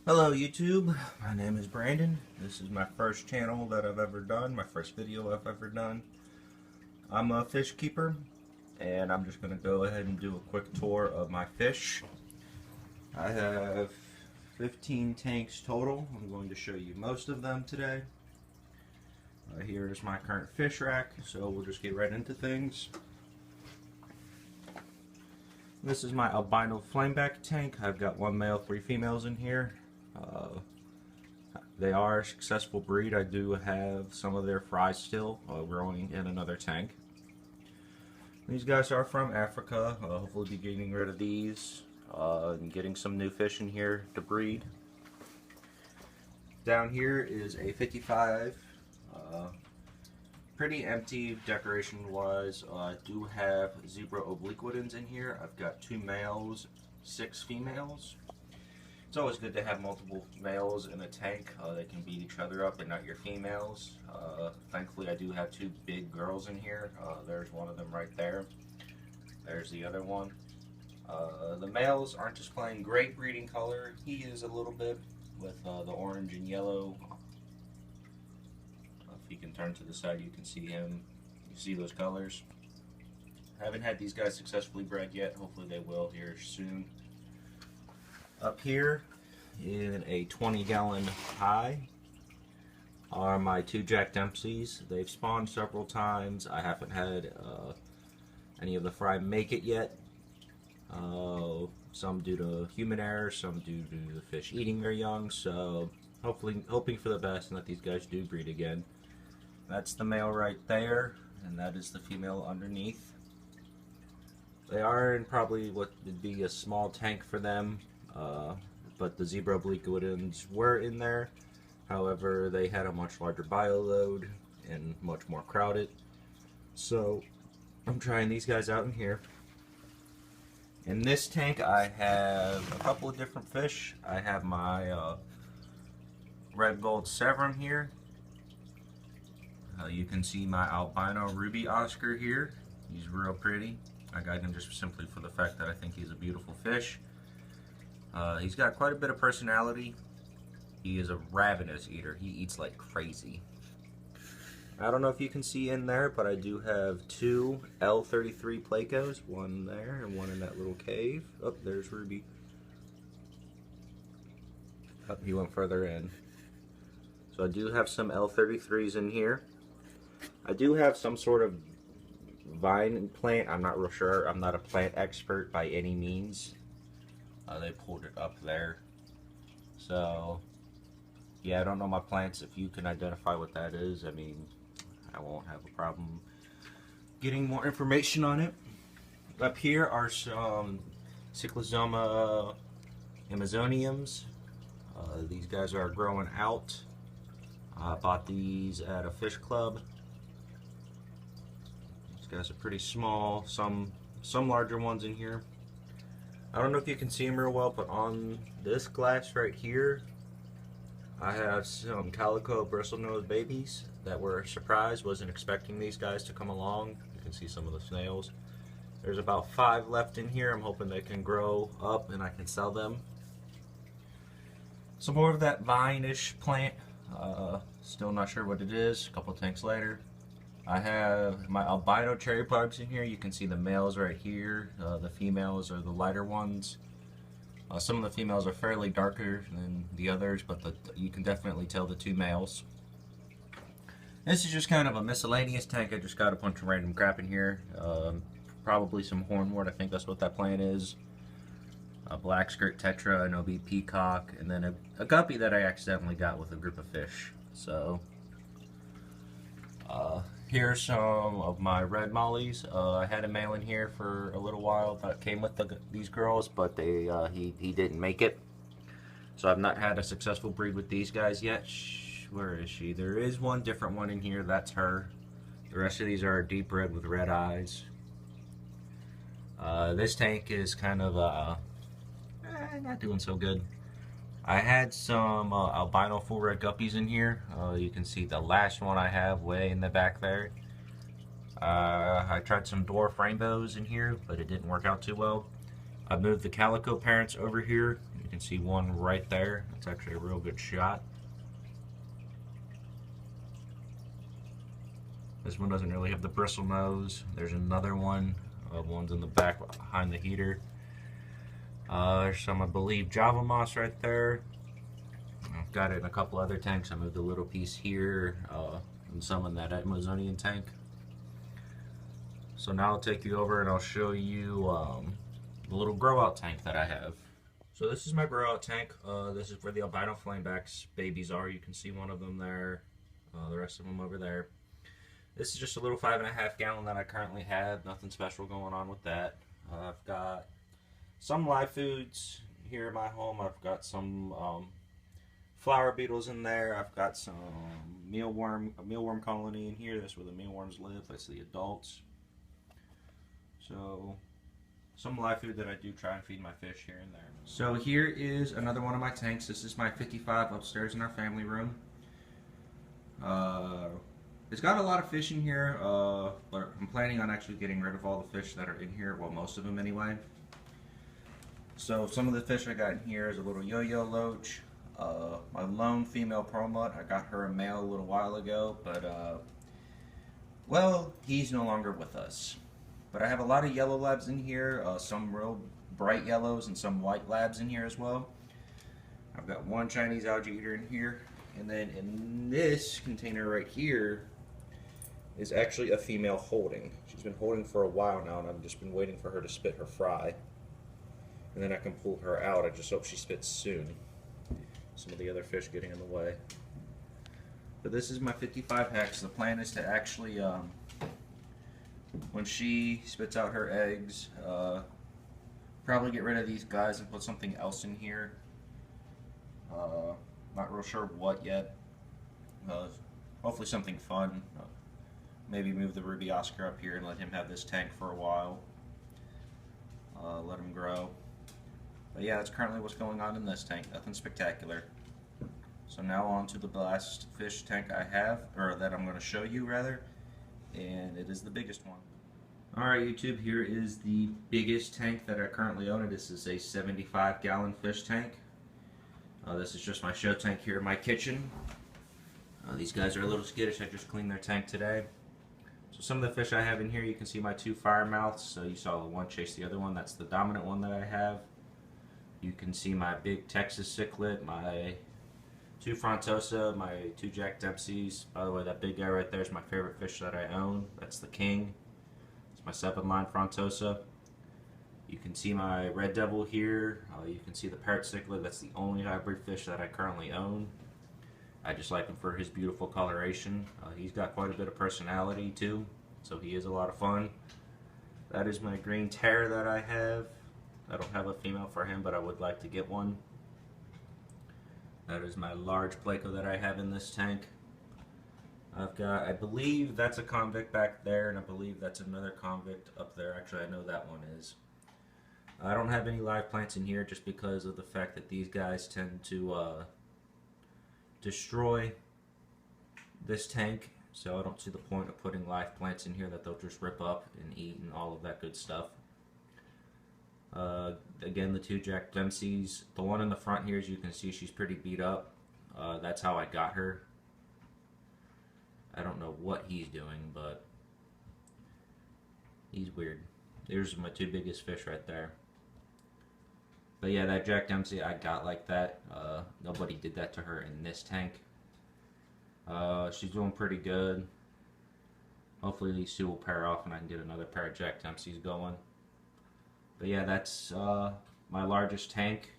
Hello YouTube, my name is Brandon. This is my first channel that I've ever done, my first video I've ever done. I'm a fish keeper and I'm just going to go ahead and do a quick tour of my fish. I have 15 tanks total. I'm going to show you most of them today. Here is my current fish rack, so we'll just get right into things. This is my albino flameback tank. I've got one male, 3 females in here. They are a successful breed. I do have some of their fries still growing in another tank. These guys are from Africa. Hopefully be getting rid of these and getting some new fish in here to breed. Down here is a 55. Pretty empty decoration wise. I do have zebra obliquitans in here. I've got 2 males, 6 females. It's always good to have multiple males in a tank. They can beat each other up and not your females. Thankfully I do have 2 big girls in here. There's one of them right there. There's the other one. The males aren't displaying great breeding color. He is a little bit with the orange and yellow. If you can turn to the side you can see him. You see those colors. I haven't had these guys successfully bred yet. Hopefully they will here soon. Up here in a 20-gallon high are my 2 Jack Dempseys. They've spawned several times. I haven't had any of the fry make it yet. Some due to human error, some due to the fish eating their young. So hoping for the best and that these guys do breed again. That's the male right there, and that is the female underneath. They are in probably what would be a small tank for them. But the zebra obliquitans were in there. However, they had a much larger bio load and much more crowded. So I'm trying these guys out in here. In this tank I have a couple of different fish. I have my red gold severum here. You can see my albino ruby Oscar here. He's real pretty. I got him just simply for the fact that I think he's a beautiful fish. He's got quite a bit of personality. He is a ravenous eater. He eats like crazy. I don't know if you can see in there, but I do have 2 L33 Placos. One there and one in that little cave. Oh, there's Ruby. Oh, he went further in. So I do have some L33s in here. I do have some sort of vine plant. I'm not real sure. I'm not a plant expert by any means. They pulled it up there. So, yeah, I don't know my plants. If you can identify what that is, I mean, I won't have a problem getting more information on it. Up here are some Cyclosoma amazoniums. These guys are growing out. I bought these at a fish club. These guys are pretty small. Some larger ones in here. I don't know if you can see them real well, but on this glass right here, I have some calico bristlenose babies that were a surprise. Wasn't expecting these guys to come along. You can see some of the snails. There's about 5 left in here. I'm hoping they can grow up and I can sell them. Some more of that vine-ish plant. Still not sure what it is. A couple tanks later. I have my albino cherry bugs in here. You can see the males right here. The females are the lighter ones. Some of the females are fairly darker than the others, but you can definitely tell the 2 males. This is just kind of a miscellaneous tank. I just got a bunch of random crap in here. Probably some hornwort. I think that's what that plant is. A black skirt tetra, an OB peacock, and then a guppy that I accidentally got with a group of fish. So, here's some of my red mollies. I had a male in here for a little while that came with these girls, but he didn't make it. So I've not had a successful breed with these guys yet. Where is she? There is one different one in here. That's her. The rest of these are deep red with red eyes. This tank is kind of not doing so good. I had some albino full red guppies in here. You can see the last one I have way in the back there. I tried some dwarf rainbows in here, but it didn't work out too well. I moved the calico parents over here. You can can see one right there. That's actually a real good shot. This one doesn't really have the bristle nose. There's another one. One's in the back behind the heater. There's some, I believe, Java moss right there. I've got it in a couple other tanks. I moved a little piece here and some in that Amazonian tank. So now I'll take you over and I'll show you the little grow out tank that I have. So this is my grow out tank. This is where the albino flamebacks babies are. You can see one of them there, the rest of them over there. This is just a little 5.5 gallon that I currently have. Nothing special going on with that. I've got some live foods here in my home. I've got some flower beetles in there. I've got some a mealworm colony in here. That's where the mealworms live. That's the adults. So some live food that I do try and feed my fish here and there. So here is another one of my tanks. This is my 55 upstairs in our family room. It's got a lot of fish in here, but I'm planning on actually getting rid of all the fish that are in here, well, most of them anyway. So some of the fish I got in here is a little yo-yo loach, my lone female pearl mutt. I got her a male a little while ago, but well, he's no longer with us. But I have a lot of yellow labs in here, some real bright yellows and some white labs in here as well. I've got one Chinese algae eater in here, and then in this container right here is actually a female holding. She's been holding for a while now, and I've just been waiting for her to spit her fry. And then I can pull her out. I just hope she spits soon. Some of the other fish getting in the way. But this is my 55 hex. The plan is to actually, when she spits out her eggs, probably get rid of these guys and put something else in here. Not real sure what yet. Hopefully something fun. Maybe move the Ruby Oscar up here and let him have this tank for a while. Let him grow. But yeah, that's currently what's going on in this tank. Nothing spectacular. So now on to the last fish tank I have, or that I'm going to show you rather, and it is the biggest one. Alright YouTube, here is the biggest tank that I currently own. This is a 75 gallon fish tank. This is just my show tank here in my kitchen. These guys are a little skittish. I just cleaned their tank today. So some of the fish I have in here, you can see my two fire mouths. So you saw the one chase the other one. That's the dominant one that I have. You can see my big Texas cichlid, my two frontosa, my two Jack Dempseys. By the way, that big guy right there is my favorite fish that I own. That's the king. It's my 7-line frontosa. You can see my red devil here. You can see the parrot cichlid. That's the only hybrid fish that I currently own. I just like him for his beautiful coloration. He's got quite a bit of personality too, so he is a lot of fun. That is my green terror that I have. I don't have a female for him, but I would like to get one. That is my large Placo that I have in this tank. I've got, I believe that's a convict back there, and I believe that's another convict up there. Actually, I know that one is. I don't have any live plants in here just because of the fact that these guys tend to destroy this tank, so I don't see the point of putting live plants in here that they'll just rip up and eat and all of that good stuff. Again, the two Jack Dempseys. The one in the front here, as you can see, she's pretty beat up. That's how I got her. I don't know what he's doing, but he's weird. There's my two biggest fish right there. But yeah, that Jack Dempsey I got like that. Nobody did that to her in this tank. She's doing pretty good. Hopefully these two will pair off and I can get another pair of Jack Dempseys going. But yeah, that's my largest tank.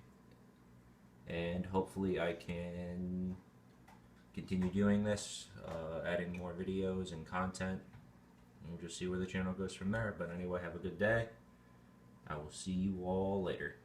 And hopefully I can continue doing this, adding more videos and content. And we'll just see where the channel goes from there. But anyway, have a good day. I will see you all later.